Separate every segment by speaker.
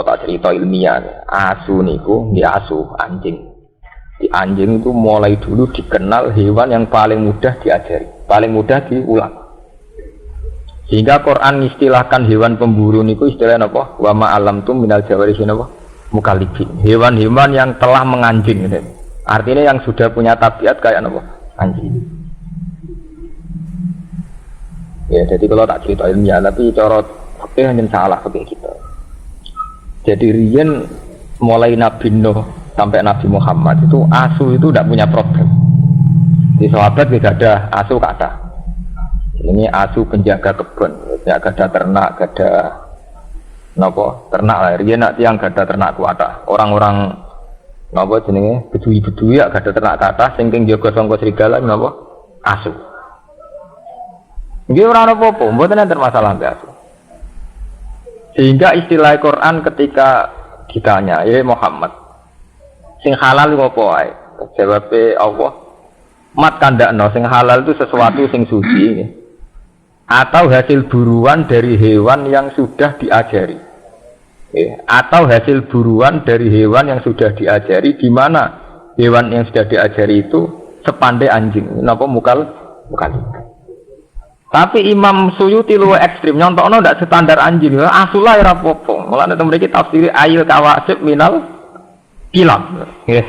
Speaker 1: kalau tak cerita ilmiah, asu niku nggih asu anjing. Di anjing itu mulai dulu dikenal hewan yang paling mudah diajari, paling mudah diulang. Sehingga Quran istilahkan hewan pemburu niku istilahnya apa? Wa ma alamtum minal jawarihi apa? Mukallibin. Hewan-hewan yang telah menganjing gitu. Artinya yang sudah punya tabiat kayak apa? Anjing. Ya, jadi kalau tak cerita ilmiah, tapi cara fikih hanya salah fikih kita. Jadi riyen mulai Nabi Nuh sampai Nabi Muhammad itu asu itu tidak punya problem. Di sahabat tidak ada asu kata. Ini asu penjaga kebun, ya gada ternak, gada nopo ternak lah. Riyen nak tiang gada ternak kuata. Orang-orang nopo jenenge bedui-bedui ya gada ternak kata, sing jaga sangka serigala nopo asu. Nggih ora ana apa-apa, mboten enten masalah mbek asu. Sehingga istilah Quran ketika ditanya, ya Muhammad, sing halal iku apa wae? Jawabe Allah, mat kandakno sing halal itu sesuatu sing suci atau hasil buruan dari hewan yang sudah diajari. Atau hasil buruan dari hewan yang sudah diajari, di mana hewan yang sudah diajari itu sepandai anjing. Napa mukal. Tapi Imam Suyuti luwih ekstrim, nyontokno ndak standar anjing. Asulah ora apa-apa. Mulane temen iki tafsir ayil kawasib minal kilam. Nggih.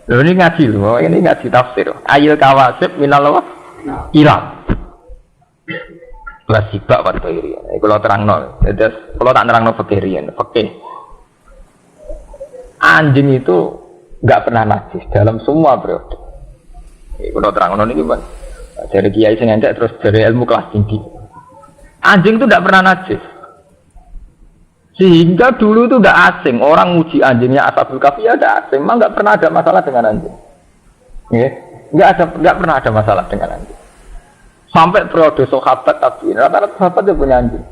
Speaker 1: Lho ini ngaji lho, ini ngaji tafsir. Ayil kawasib minal apa? Kilam. Lah sibak pada iri. Kalau terangno, jadi kalau tak terangno fikirian, fikih. Anjing itu enggak pernah najis dalam semua periode. Kalau terangno ini gimana? Dari kiai sing entek terus dari ilmu kelas tinggi. Anjing itu tidak pernah najis. Sehingga dulu itu tidak asing orang uji anjingnya Ashabul Kahfi ada asing, memang nggak pernah ada masalah dengan anjing. Nggak pernah ada masalah dengan anjing. Sampai periode sahabat tapi rata-rata sahabat dia punya anjing.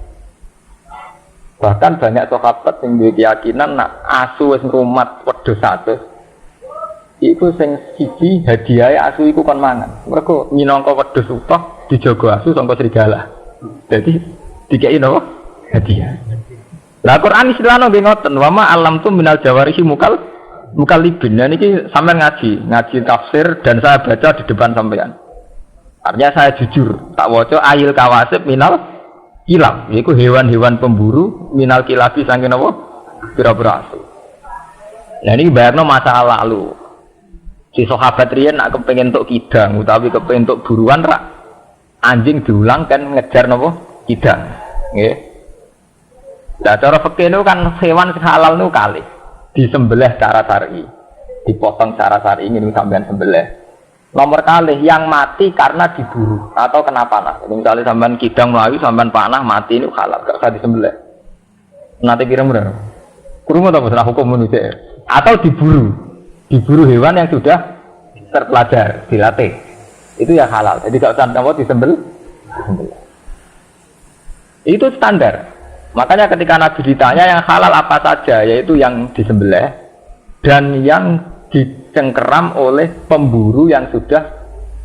Speaker 1: Bahkan banyak sahabat yang berkeyakinan nak asu wis ngrumat wedhus satu. Iku sing siji hadiah asu iku kon mangan. Mergo minangka wedhus utuh dijaga asu sangka serigala. Jadi dikei napa? Hadiah. Lah Quran istilahno nggih ngoten, wa ma alam tu minal jawarihi mukallibin. Nah niki sampean ngaji tafsir dan saya baca di depan sampean. Artinya saya jujur, tak waca ayil kawasib minal kilab, yaitu hewan-hewan pemburu minal kilabi saking napa? Pira-pira asu. Nah ini bayarno masa lalu. Si sahabat riyen nak kepengin entuk kidang utawi kepengin entuk buruan rak anjing diulang kan ngejar napa? Kidang. Nggih. Lah cara fikih itu kan hewan sing halal niku kalih. Disembelih secara syar'i. Dipotong secara syar'i ngene sampean sembelih. Nomor kalih yang mati karena diburu atau kena panah. Jadi misalnya sampean kidang melayu, sampean panah mati ini halal, gak usah disembelih. Nanti kira-kira kurung atau masalah hukum manusia atau diburu hewan yang sudah terpelajar, dilatih, itu ya halal. Jadi gak usah disembelih. Itu standar. Makanya ketika Nabi ditanya yang halal apa saja, yaitu yang disembelih dan yang dicengkeram oleh pemburu yang sudah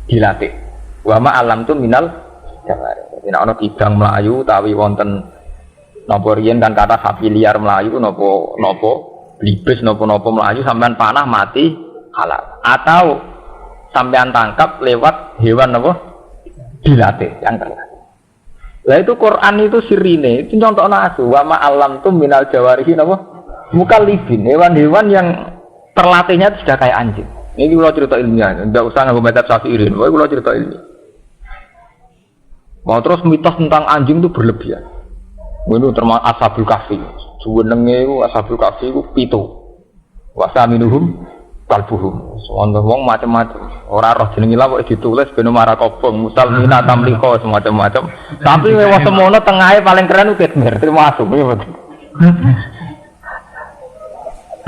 Speaker 1: dilatih. Wa ma alam tu minal jawari. Jadi ana kidang melayu utawi wonten napa riyen kan kata sapi liar melayu napa blibes napa melayu sampean panah mati halal. Atau sampean tangkap lewat hewan napa dilatih yang terlatih. Lah itu Quran itu sirine, itu contohna asu wa ma alam tu minal jawarihi napa mukallibin, hewan-hewan yang terlatihnya sudah kayak anjing. Ini kalau cerita ilmiah, tidak usah nggak membaca Syafi'i. Wah, kalau cerita ilmiah. Mau terus mitos tentang anjing itu berlebihan. Ini termasuk Ashabul Kahfi. Sebenarnya itu Ashabul Kahfi itu pitu. Wasaminuhum kalbuhum. Soalnya wong macam-macam. Orang roh jenengi lah kok ditulis beno marah kobong, musalmina tamliko semacam-macam. Tapi lewat semuanya tengahnya paling keren itu Ketmer. Termasuk.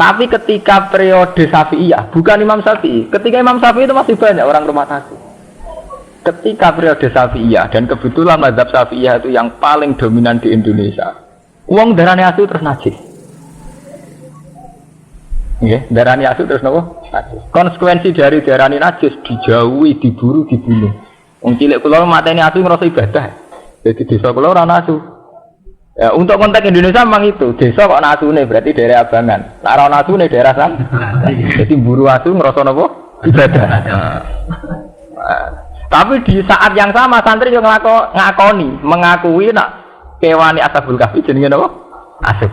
Speaker 1: Tapi ketika periode Syafi'iyah, bukan Imam Syafi'i. Ketika Imam Syafi'i itu masih banyak orang rumah asu. Ketika periode Syafi'iyah dan kebetulan mazhab Syafi'iyah itu yang paling dominan di Indonesia. Uang darani asu terus najis. Nggih, darani asu terus napa? Najis. Konsekuensi dari darani najis dijauhi, diburu, dibunuh. Wong cilik kula mateni asu ngrasa ibadah. Jadi desa kula ora ana asu. Ya, untuk konteks Indonesia memang itu. Desa kok nasune berarti daerah Abangan. Nek ora nasune daerah san. Jadi buru asu ngrasa napa? Ibadah. Tapi di saat yang sama santri yo ngakoni, mengakui nak kewani Ashabul Kahfi jenenge napa? Asu.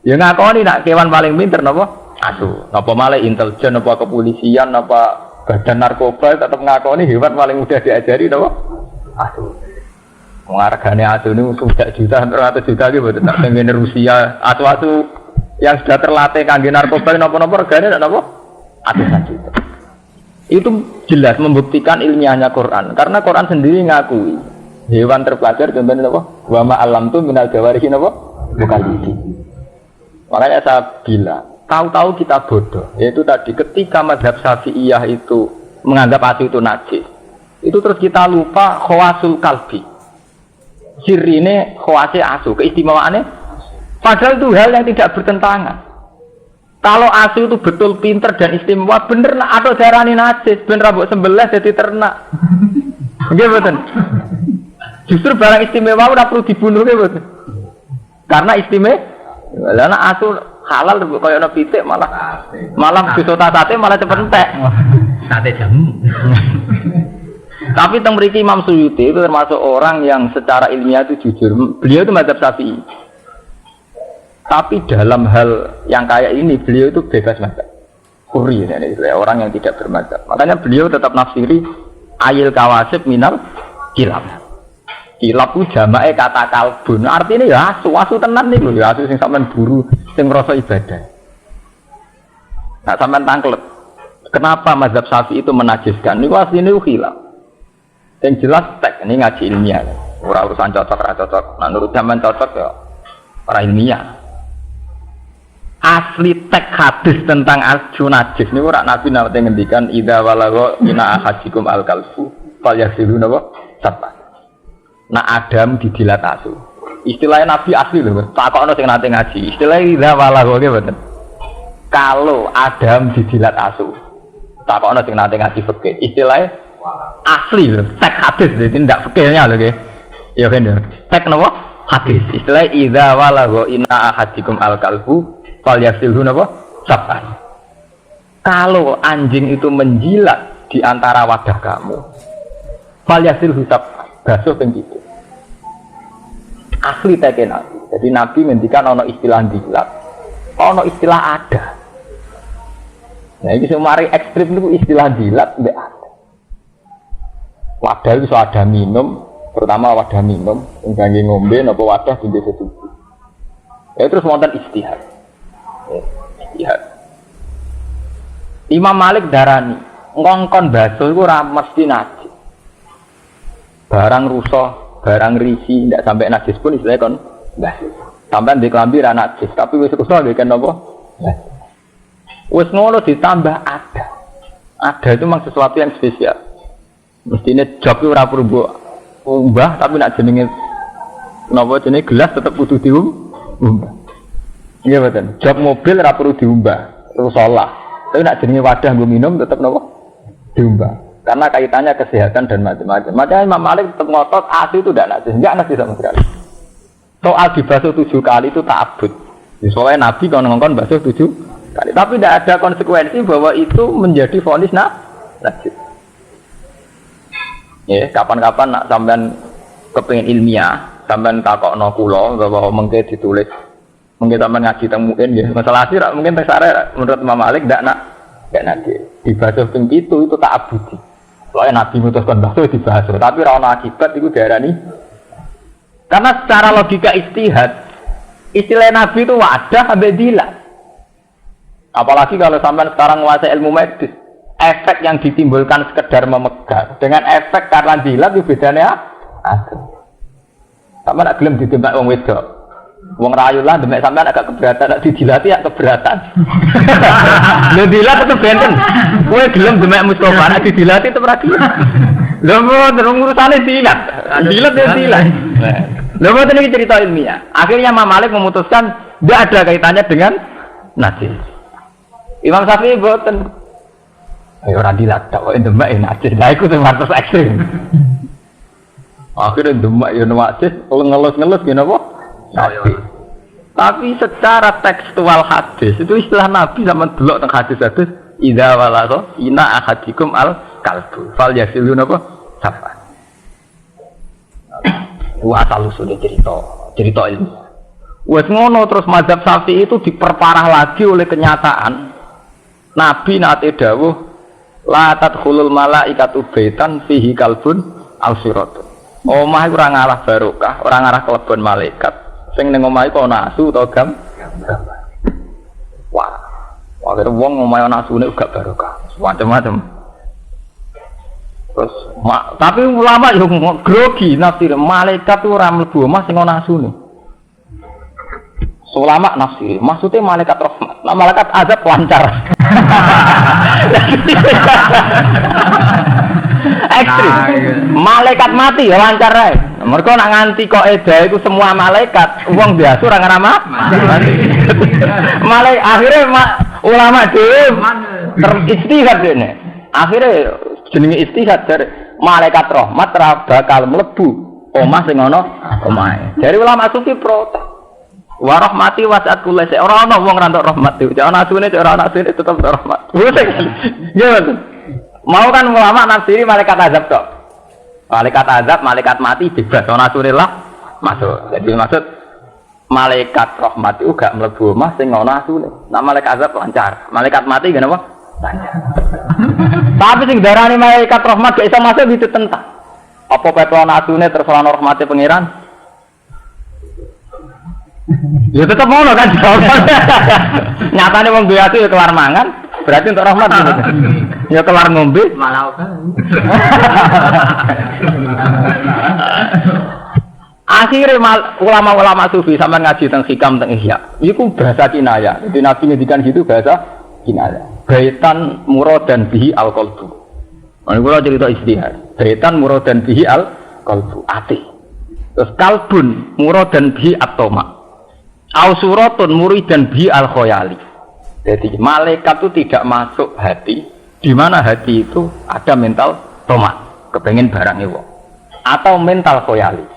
Speaker 1: Ya ngakoni nak kewan paling pinter napa? Asu. Napa malah intelijen napa kepolisian napa badan narkoba tetap ngakoni hewan paling mudah diajari napa? Asu. Hargane asu ini sudah juta, 100 juta gitu, tak pengen Rusia, asu-asu yang sudah terlatih kangge narkoba, nopo-nopo harganya tidak nopo, ratusan juta. Itu jelas membuktikan ilmiahnya Quran, karena Quran sendiri ngakui hewan terpelajar contohnya nopo, wama alam tu minal jawarihi nopo, bukan gigi. Makanya saya bilang, tahu-tahu kita bodoh, yaitu tadi ketika mazhab Syafi'iyah itu menganggap asu itu najis, itu terus kita lupa khawasul kalbi. Sirine khawasi asu, keistimewaannya padahal itu hal yang tidak bertentangan. Kalau asu itu betul pinter dan istimewa, bener nak atau darani najis, bener rambut sembelah jadi ternak. Nggih mboten. Justru barang istimewa ora perlu dibunuh nggih mboten. Karena istimewa. Lah nek asu halal kaya ana pitik malah disota sate malah cepet entek. Sate jamu. Tapi teng mriki Imam Suyuti itu termasuk orang yang secara ilmiah itu jujur. Beliau itu mazhab Syafi'i. Tapi dalam hal yang kayak ini beliau itu bebas mazhab. Huri ya, orang yang tidak bermazhab. Makanya beliau tetap nafsiri ayil kawasib minal kilab. Kilab itu jamae kata kalbun. Artinya ya asu tenan nih loh, ya asu sing sampean buru, sing ngrasa ibadah. Nah sampean tangklet. Kenapa mazhab Syafi'i itu menajiskan? Niku asline khilaf. Yang jelas tek ini ngaji ilmiah, ora urusan cocok ora cocok. Nah menurut zaman cocok ya ora ilmiah. Asli tek hadis tentang asu najis ini ora Nabi nate ngendikan idza walagha ina ahadikum al-kalfu fal yasilu napa sabah. Nah Adam dijilat asu. Istilahnya Nabi asli lho, takokno sing nate ngaji. Istilahnya idza walagha nggih mboten. Kalau Adam dijilat asu. Takokno sing nate ngaji fikih. Istilahnya asli loh, tek hadis jadi tidak fikirnya loh ya. Ya kan ya. Tek nopo hadis. Istilah idza walagha inna ahadikum al-kalbu falyasilhu nopo sab'an. Kalau anjing itu menjilat di antara wadah kamu, falyasilhu sab'an. Basuh ping itu. Asli teke Nabi. Jadi Nabi ngendikan ono istilah jilat. Ono istilah ada. Nah ini semari ekstrim itu istilah jilat mbek ada. Wadah itu ada minum, pertama wadah minum, ngangge ngombe napa wadah dindi sesuci. Ya terus wonten istihad. Istihad. Imam Malik darani, ngongkon basuh iku ora mesti najis. Barang rusak, barang risi ndak sampai najis pun istilahnya kon basuh. Sampeyan di klambi ra najis, tapi wis rusak nggih kan napa? Wis ngono ditambah ada. Ada itu memang sesuatu yang spesial. Mestinya job itu ora perlu umbah tapi nak jenenge napa jenenge gelas tetep kudu diumbah. Iya betul. Job mobil ora perlu diumbah, terus olah. Tapi nak jenenge wadah nggo minum tetep napa diumbah. Karena kaitannya kesehatan dan macam-macam. Makanya Imam Malik tetap ngotot asu itu tidak najis sama sekali. Soal dibasuh 7 kali itu ta'abbud. Soalnya Nabi kalau ngongkon basuh 7 kali. Tapi tidak ada konsekuensi bahwa itu menjadi vonis najis. Ya, kapan-kapan nak sampean kepengin ilmiah, sampean takokno kula bahwa mengke ditulis, mengke sampean ngaji teng mungkin ya. Masalah sih mungkin tesare menurut Imam Malik ndak nanti. Dibasuh ping itu tak abudi. Soalnya Nabi mutuskan basuh dibasuh, tapi ra ono akibat iku diarani. Karena secara logika istihad, istilah Nabi itu wadah sampai dilat. Apalagi kalau sampean sekarang menguasai ilmu medis. Efek yang ditimbulkan sekedar memegang dengan efek karena jilat itu bedanya ada. Sama nak gelem ditembak wong wedok. Wong rayu lah demek sampean agak keberatan, nak dijilati ya keberatan. Lho dilat tetep benten. Kowe gelem demek Mustofa nak dijilati tetep ra gelem. Lho terus urusane dilat. Dilat ya dilat. Lho mboten iki cerita ilmiah. Akhirnya Imam Malik memutuskan tidak ada kaitannya dengan najis. Imam Syafi'i mboten. Ayo ora dilat tok demek najis. Lah iku sing martos ekstrem. Akhirnya demek yo najis, ngelus-ngelus ngene apa? Nabi. Tapi secara tekstual hadis itu istilah Nabi sama delok teng hadis-hadis idza walagha ina ahadikum al kalbu fal yasilu napa sapa. Wa asal usul cerita ilmu. Wes ngono terus mazhab Syafi'i itu diperparah lagi oleh kenyataan Nabi nate dawuh la tadkhulul malaikatu baitan fihi kalbun aw siratun. Omah iku ora ngalah barokah, ora ngarah kelebon malaikat. Sing ning omah iku ana asu utawa gam. Wah. Akhire wong omah ana asune uga barokah. Macam-macam. Terus tapi ulama yo grogi nafsir malaikat ora mlebu omah sing ana asune. Ulama nafsir, maksudnya malaikat rahmat. Nah, malaikat azab lancar. Ekstrim. Malaikat mati ya lancar ae. Mergo nak nganti kok eda iku semua malaikat, wong biasa ora ngrama. Malaikat akhirnya ulama dhewe teristihad dene. Akhirnya jenenge istihad dari malaikat rahmat ora bakal mlebu omah sing ana omahe. Dari ulama sufi protes. Wa rahmati wasi'at kulli syai'. Ora ana wong rantuk rahmat iki. Ana asune ora ana asune tetep rahmat. Nggih. Mau kan ulama nafsiri malaikat azab tok. Malaikat azab, malaikat mati bebas ana asune lah masuk. Jadi maksud malaikat rahmat itu gak mlebu omah sing ana asune. Nah malaikat azab lancar. Malaikat mati gak napa? Lancar. Tapi sing darani malaikat rahmat gak iso masuk ditentang. Apa peto ana asune terus ana rahmate pangeran? Ya tetap mau kan jawabannya. Nyatane wong duwe ati ya kelar mangan, berarti untuk rahmat gitu. Ya kelar ngombe malah akhirnya ulama-ulama sufi sampean ngaji teng hikam teng ihya. Iku bahasa kinaya. Jadi Nabi ngendikan gitu bahasa kinaya. Baitan muradan bihi al-qalbu. Ini kula cerita istihad. Baitan muradan bihi al-qalbu, ati. Terus kalbun muradan bihi at-tama. Ausuratun muridan bi al khoyali. Jadi malaikat itu tidak masuk hati, di mana hati itu ada mental tomat, kepengen barang itu, atau mental khoyali.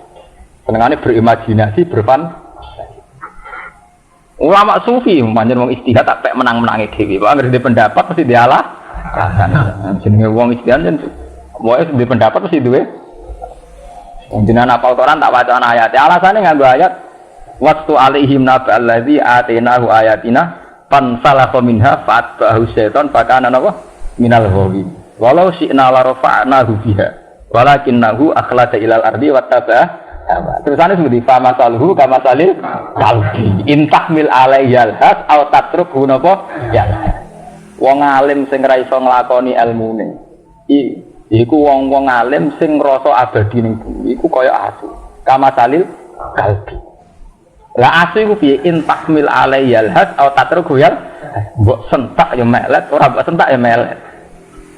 Speaker 1: Senengane berimajinasi, berfantasi. Ulama sufi, manjen wong istihad tak pek menang-menangi dewi. Pak ngerti pendapat pasti dialah. Jenenge wong istihad jen, wae di pendapat pasti duwe. Jenengan apal Quran tak waca ayat. Alasane nganggo ayat waktu alaihim naba allazi atainahu ayatina fansalakha minha fatbahu syaitan fakana napa minal ghawin walau syi'na la rafa'nahu biha walakinnahu akhlada ilal ardi wattaba'a hawa. Terusane seperti fama salhu kama salil kalbi intahmil alaiyal has aw tatrukhu napa ya. Wong alim sing ra iso nglakoni ilmune iku wong-wong alim sing ngrasa abadi ning bumi iku kaya asu kama salil kalbi. Lah asu iku piye intahmil alaiyal has aw tatruku ya mbok sentak ya melet ora mbok sentak ya melet.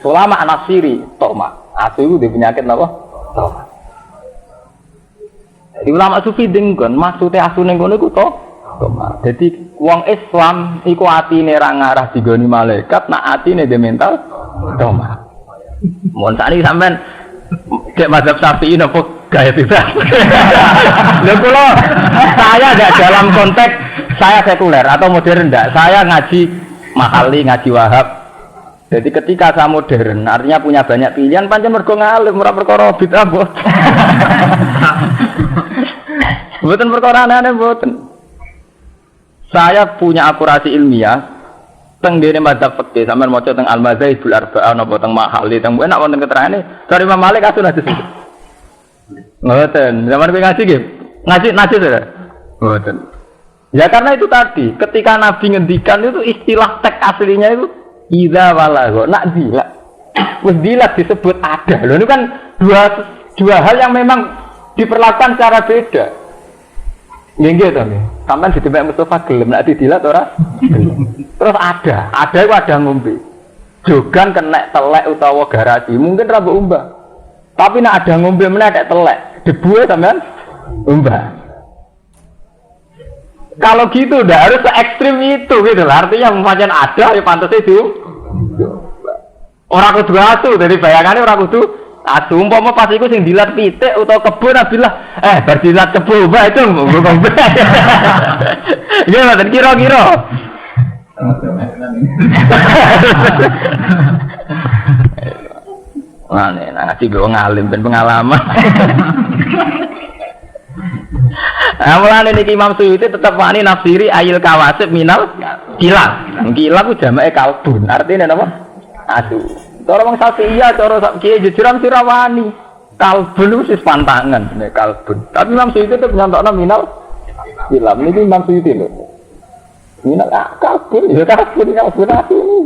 Speaker 1: Ulama nafsiri toma asu iku di penyakit napa? Toma. Jadi ulama sufi denggon maksude asu ning ngono iku toma. Jadi wong Islam iku atine ra ngarah digoni malaikat nak atine de mental toma. Mun sakniki sampean dek mazhab Syafi'i napa gaya bebas. Lha kula saya tidak dalam konteks saya sekuler atau modern enggak. Saya ngaji Mahali, ngaji Wahab. Jadi ketika saya modern, artinya punya banyak pilihan, pancen mergo ngalim ora perkara bid'ah mbok. Mboten perkara aneh-aneh mboten. Saya punya akurasi ilmiah teng dene mazhab fikih sampean maca teng Al-Mazhabul Arba'ah napa teng Mahali teng enak wonten keterangane dari Imam Malik kasus hadis itu. Ngoten, zaman ngaji nggih. Ngaji saudara. Ngoten. Ya karena itu tadi, ketika Nabi ngendikan itu istilah teks aslinya itu idza walagha. Nak dilak. Wis dilak disebut ada. Loh ini kan dua hal yang memang diperlakukan secara beda. Nggih to nggih. Sampeyan ditembak Mustafa gelem nak didilat ora? Terus ada itu ada ngombe. Jogan kena telek utawa garasi, mungkin ra mbok umbah. Tapi nak ada ngombe meneh nek telek, debu sampean umbah. Kalau gitu udah harus se ekstrim itu gitu lah. Artinya macam ada ya pantas itu. Orang kudu asu, dari bayangannya orang kudu Aduh, umpama pas iku sing dilat pitik utawa kebo nabilah, bar dilat kebo bae itu ngomong bae. Nggih mboten kira-kira. Nah, ngaji gue ngalim ben pengalaman. Mulane niki Imam Suyuti tetep wani nafsiri ayil kawasib minal kilab. Kilab ku jamake kalbun. Artine napa? Aduh. Cara wong Syafi'iyah cara sak kiye jujuran sira wani. Kalbun wis pantangan nek kalbun. Tapi Imam Suyuti tetep nyantokno minal kilab. Niki Imam Suyuti lho. Minal kalbun ya kalbun ini.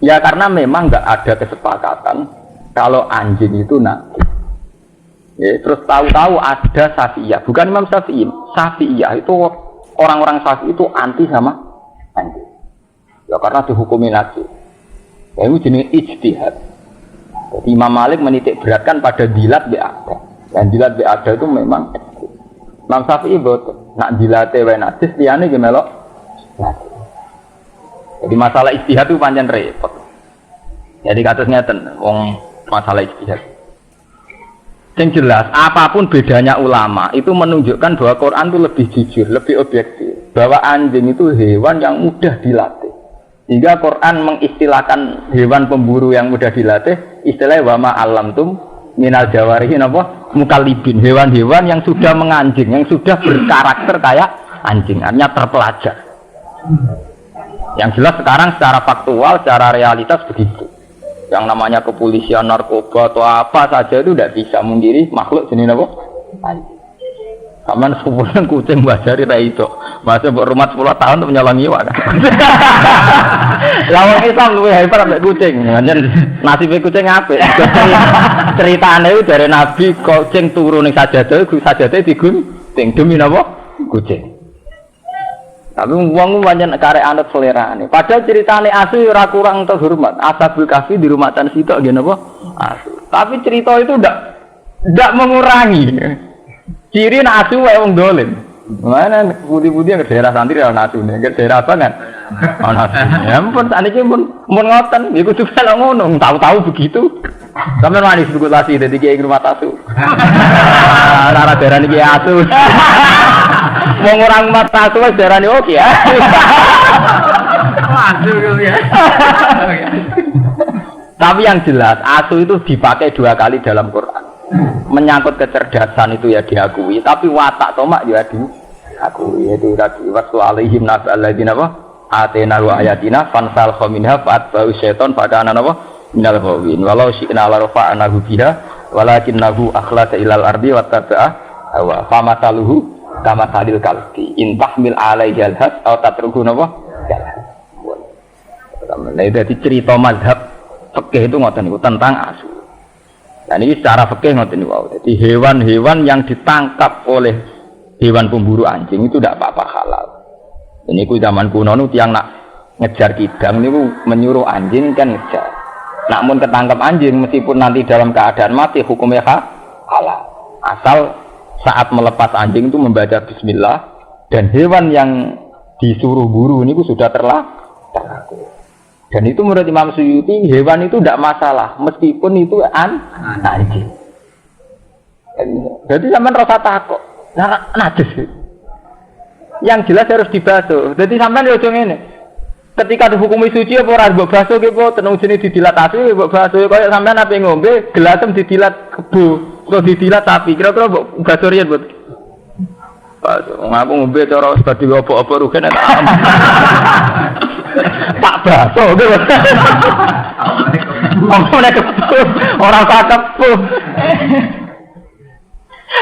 Speaker 1: Ya karena memang nggak ada kesepakatan kalau anjing itu najis. Ya, terus tahu-tahu ada Syafi'iyah, bukan Imam Syafi'i. Syafi'iyah itu orang-orang Syafi'i itu anti sama anjing. Ya karena dihukumi najis. Ya itu jenis ijtihad. Jadi Imam Malik menitik beratkan pada dilat bi'ada. Dan dilat bi'ada itu memang Imam Syafi'i betul. Nak dilate wae najis liyane ge melok. Jadi masalah ijtihad itu pancen repot. Jadi kados ngeten wong masalah ijtihad. Yang jelas, apapun bedanya ulama itu menunjukkan bahwa Quran itu lebih jujur, lebih objektif. Bahwa anjing itu hewan yang mudah dilatih. Hingga Quran mengistilahkan hewan pemburu yang mudah dilatih, istilahnya wama alamtum minal jawarihi napa mukallibin, hewan-hewan yang sudah menganjing, yang sudah berkarakter kayak anjing, artinya terpelajar. Yang jelas sekarang secara faktual, secara realitas begitu. Yang namanya kepolisian, narkoba atau apa saja itu tidak bisa mengiri makhluk jenis apa? Anjing. Kaman sepupunan kucing bajari ra iso. Masa buat rumah 10 tahun untuk menyolongi wak. Lawang Islam luwih hyper ambek kucing. Nasibe kucing apik. Ceritane itu dari Nabi kucing turu ning sajadah digunting demi napa? Kucing. Tapi wong pancen karek anut selerane. Padahal ceritane asu ora kurang terhormat. Ashabul Kahfi di rumah tan sitok nggih napa? Asu. Tapi cerita itu ndak mengurangi. Ciri nak asu wae wong dolim. Mana budi-budi yang daerah santri ana asune, ke daerah apa kan? Ana asu. Ya ampun sakniki mun ngoten, iku kudu kala ngono, tahu-tahu begitu. Sampeyan wani spekulasi dadi kiai rumah asu. Ora daerah niki asu. Wong orang mata asu wis darani oke ya. Asu ya. Tapi yang jelas asu itu dipakai 2 kali dalam Quran. Menyangkut kecerdasan itu ya diakui, tapi watak tomak ya diakui. Itu tadi waktu alaihim nabal ladina apa? Atena wa ayatina fansal khaminha fatba'u syaiton pada anak apa? Minal ghawin. Walau syi'na la rafa'nahu biha walakinnahu akhlasa ilal ardi wattaba'a hawa. Famataluhu kama salil kalbi in tahmil alaihi alhas atau tatruhu napa jalan. Nah itu cerita mazhab fikih itu ngoten niku tentang asu. Dan ini secara fikih ngoten niku. Jadi hewan-hewan yang ditangkap oleh hewan pemburu anjing itu tidak apa-apa halal. Ini ku zaman kuno nu tiang nak ngejar kidang niku menyuruh anjing kan ngejar. Namun ketangkap anjing meskipun nanti dalam keadaan mati hukumnya halal. Asal saat melepas anjing itu membaca bismillah dan hewan yang disuruh buru ini sudah terlaku. Dan itu menurut Imam Suyuti hewan itu tidak masalah meskipun itu anjing. Jadi sampean rasa takut. Najis. Yang jelas harus dibasuh. Jadi sampean yo ngene. Ketika dihukumi suci apa ora mbok basuh ki po tenung jenenge didilatasi mbok basuh kaya sampean ape ngombe gelasem didilat kebo. Kalau didilat sapi, kira-kira basuh riyen buat ngaku ngombe cara seperti apa-apa rugen tak tak basuh gitu orang cakep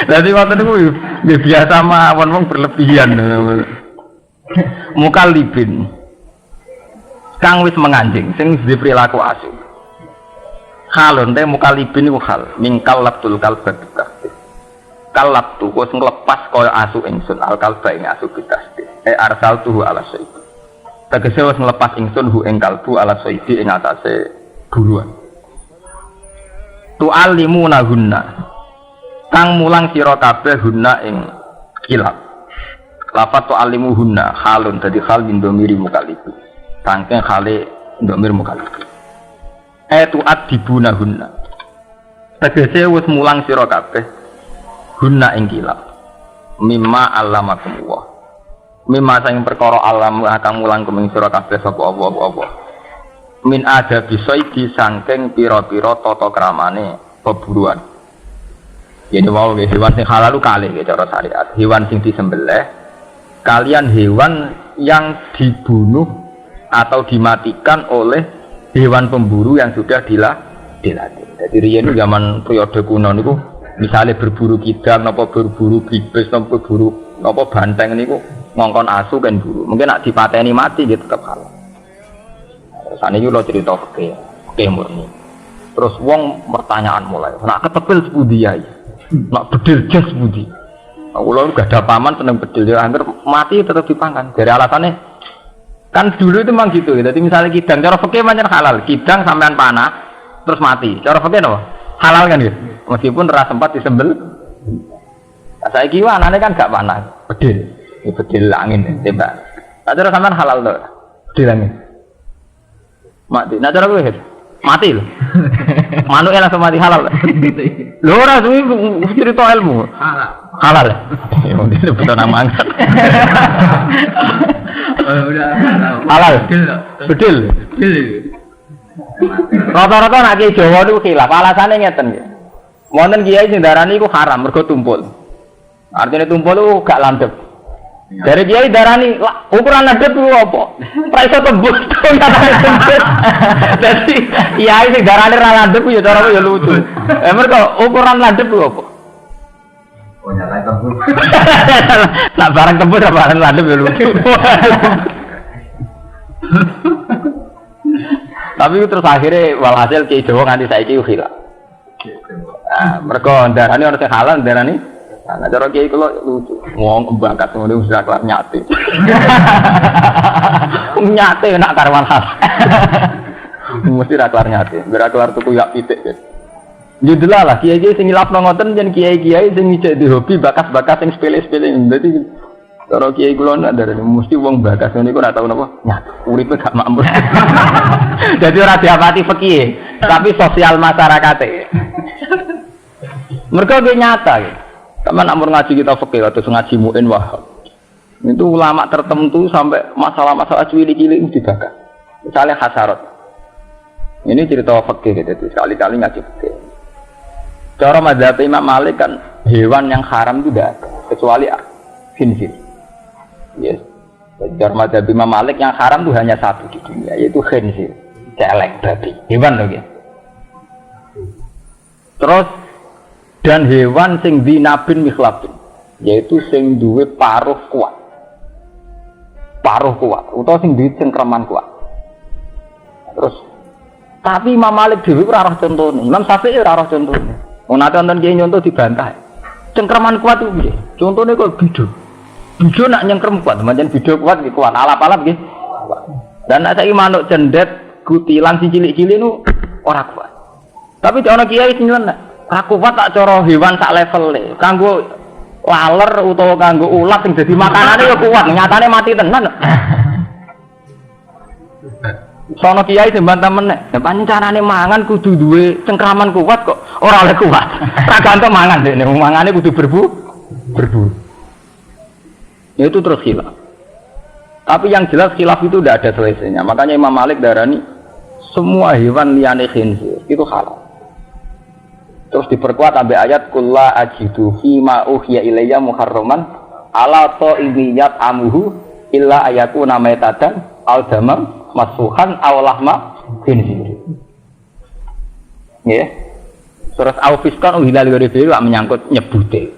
Speaker 1: jadi waktu itu biasa mawon wong berlebihan mukallibin kang wis menganjing sing diperilaku asu halon teh mukallibin iku hal mingkal labtul kalbat kalab tu kok nglepas kaya asu ingsun al kalba ing asu bidasti arsal tuhu ala sayyid tegese wis nglepas ingsun hu ing kalbu ala sayyid ing atase buruan tu alimuna hunna kang mulang sira kabeh hunna ing kilab lafat tu alimu hunna halun dadi hal min domiri mukallibin tangke khale domir mukallibin tu'adibunahunna. Tegese wis mulang sira kabeh guna ing kilap. Mimma allamakumullah. Mimma sing perkara alam akan mulang kuming sira kabeh sapa apa. Min ada bisaidi saking pira-pira tata kramane peburuan. Yen wau hewan sing halal kalih cara syariat. Hewan sing disembelih kalian hewan yang dibunuh atau dimatikan oleh hewan pemburu yang sudah dilatih. Jadi riyen zaman periode kuno niku misalnya berburu kidang napa berburu bibis napa berburu napa banteng niku ngongkon asu kan buru. Mungkin nak dipateni mati dia tetap halal. Terus ane yo cerita oke murni. Terus wong pertanyaan mulai, nak ketepil sepundi ya? Nak bedil jas sepundi? Kula gak ada paman seneng bedil ya hampir mati tetap dipangkan. Dari alasannya kan dulu itu memang gitu. Jadi misalnya kidang cara fikih pancen halal, kidang sampean panah terus mati. Cara fikih apa? Halal kan gitu. Meskipun ora sempat disembel. Saiki anane kan gak panah, bedil. Ya bedil angin tembak. Nah, cara sampean halal to. Bedil angin. Mati. Nah cara kowe mati lho. Manuke langsung mati halal. Lho ora suwi cerita ilmu. Halal. Ya mungkin betul nama angkat. Halal. Bedil. Rata-rata nak kiai Jawa niku khilaf. Alasane ngeten nggih. Wonten kiai sing darani iku haram mergo tumpul. Artinya tumpul itu gak landep. Dari kiai darani ukuran landep itu apa? Ora iso tembus. Dadi kiai sing darani ra landep ya cara ya lucu. Mergo ukuran landep itu apa? Oh nyala tembus. Nak barang tembus apa barang landep ya lucu. Tapi terus akhirnya walhasil kiai Jawa nganti saiki khilaf. Nah, mereka darani orang sing halal darani. Nah, cara kiai kula lucu. Wong bakat ngono wis ora kelar nyate. Nyate nak karwan hal. Mesti ra kelar nyate. Ora kelar tuku yak pitik. Judul lah kiai-kiai sing ngilapno ngoten yen kiai-kiai sing ngicik di hobi bakas-bakas sing sepele-sepele. Dadi cara kiai kula nak darani mesti wong bakas ngene iku ora tau napa nyate. Uripe gak makmur. Jadi ora diapati fikih, tapi sosial masyarakate. Mereka dia nyata ya. Sama nak ngaji kita fikih atau ngaji muin wahab. Itu ulama tertentu sampai masalah-masalah cilik-cilik dibakar. Misalnya hasarat. Ini cerita fikih gitu. Sekali-kali ngaji fikih. Cara mazhab Imam Malik kan hewan yang haram itu tidak ada kecuali khinzir. Yes. Cara mazhab Imam Malik yang haram itu hanya satu di dunia yaitu khinzir. Celeng babi. Hewan loh ya. Terus dan hewan sing dinabin mikhlabin yaitu sing duwe paruh kuat utawa sing duwe cengkraman kuat. Terus tapi Imam Malik dhewe ora roh contone, Imam Syafi'i ora roh contone. Wong nate wonten kiye nyonto dibantah. Cengkraman kuat ku piye? Contone kok bido nak nyengkrem kuat, pancen bido kuat iki kuat alap-alap nggih. Dan nek saiki manuk cendet kutilan sing cilik-cilik nu ora kuat. Tapi ana kiai sing nyeleneh aku kuat tak cara hewan sak level kanggo laler utawa kanggo ulat sing dadi makanane ya kuat nyatane mati tenan. Sono kiai sing bantah meneh pancen carane mangan kudu duwe cengkraman kuat kok ora oleh kuat. Ra gantung mangan dekne mangane kudu berburu. Ya itu terus khilaf. Tapi yang jelas khilaf itu tidak ada selesainya. Makanya Imam Malik darani semua hewan liyane khinzir itu halal. Terus diperkuat sampai ayat kulla ajidu fi ma uhiya ilayya muharraman ala ta'imiyat amuhu illa ayakuna maitatan al damam masfuhan aw lahma khinzir. Nggih. Terus au fiskan hilal ghairi menyangkut nyebute.